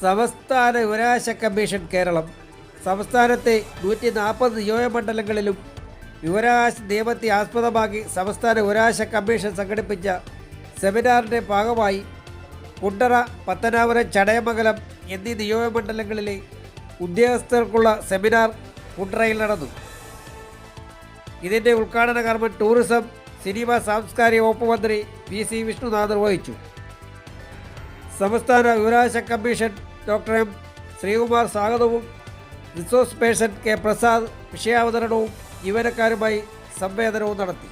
സംസ്ഥാന യുവരാശ കമ്മീഷൻ കേരളം സംസ്ഥാനത്തെ 140 നിയോജകമണ്ഡലങ്ങളിലും യുവരാശ നിയമത്തെ ആസ്പദമാക്കി സംസ്ഥാന യുവരാശ കമ്മീഷൻ സംഘടിപ്പിച്ച സെമിനാറിൻ്റെ ഭാഗമായി കുണ്ടറ, പത്തനാപുരം, ചടയമംഗലം എന്നീ നിയോജകമണ്ഡലങ്ങളിലെ ഉദ്യോഗസ്ഥർക്കുള്ള സെമിനാർ കുണ്ടറയിൽ നടന്നു. ഇതിൻ്റെ ഉദ്ഘാടന കർമ്മം ടൂറിസം, സിനിമ, സാംസ്കാരിക വകുപ്പ് മന്ത്രി PC വിഷ്ണുനാഥ് നിർവഹിച്ചു. സംസ്ഥാന യുവരാശ കമ്മീഷൻ ഡോക്ടർ M ശ്രീകുമാർ സ്വാഗതവും റിസോഴ്സ് പേഴ്സൺ K പ്രസാദ് വിഷയാവതരണവും ജീവനക്കാരുമായി സംവേദനവും നടത്തി.